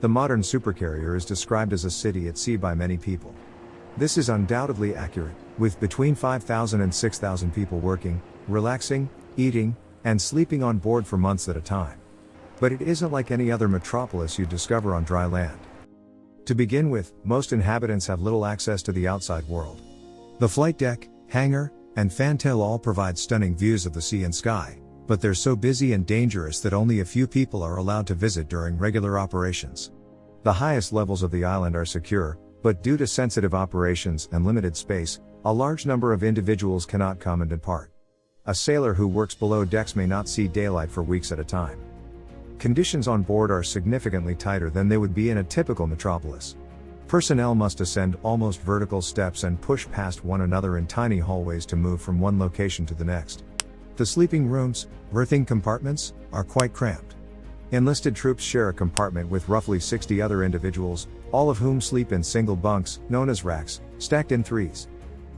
The modern supercarrier is described as a city at sea by many people. This is undoubtedly accurate, with between 5,000 and 6,000 people working, relaxing, eating, and sleeping on board for months at a time. But it isn't like any other metropolis you'd discover on dry land. To begin with, most inhabitants have little access to the outside world. The flight deck, hangar, and fantail all provide stunning views of the sea and sky, but they're so busy and dangerous that only a few people are allowed to visit during regular operations. The highest levels of the island are secure, but due to sensitive operations and limited space, a large number of individuals cannot come and depart. A sailor who works below decks may not see daylight for weeks at a time. Conditions on board are significantly tighter than they would be in a typical metropolis. Personnel must ascend almost vertical steps and push past one another in tiny hallways to move from one location to the next. The sleeping rooms, berthing compartments, are quite cramped. Enlisted troops share a compartment with roughly 60 other individuals, all of whom sleep in single bunks, known as racks, stacked in threes.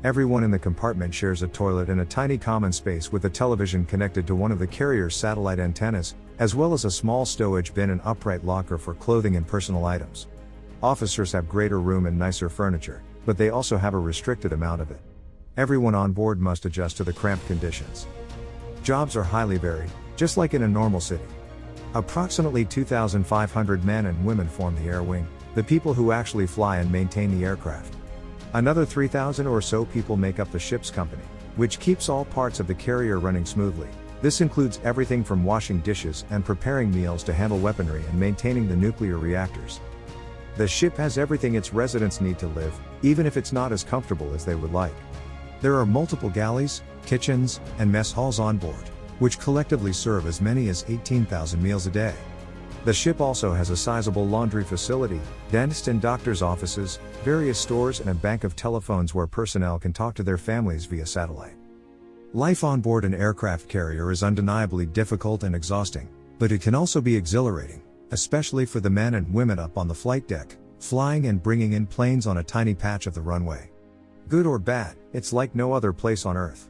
Everyone in the compartment shares a toilet and a tiny common space with a television connected to one of the carrier's satellite antennas, as well as a small stowage bin and upright locker for clothing and personal items. Officers have greater room and nicer furniture, but they also have a restricted amount of it. Everyone on board must adjust to the cramped conditions. Jobs are highly varied, just like in a normal city. Approximately 2,500 men and women form the air wing, the people who actually fly and maintain the aircraft. Another 3,000 or so people make up the ship's company, which keeps all parts of the carrier running smoothly. This includes everything from washing dishes and preparing meals to handle weaponry and maintaining the nuclear reactors. The ship has everything its residents need to live, even if it's not as comfortable as they would like. There are multiple galleys, kitchens, and mess halls on board, which collectively serve as many as 18,000 meals a day. The ship also has a sizable laundry facility, dentist and doctor's offices, various stores and a bank of telephones where personnel can talk to their families via satellite. Life on board an aircraft carrier is undeniably difficult and exhausting, but it can also be exhilarating, especially for the men and women up on the flight deck, flying and bringing in planes on a tiny patch of the runway. Good or bad, it's like no other place on Earth.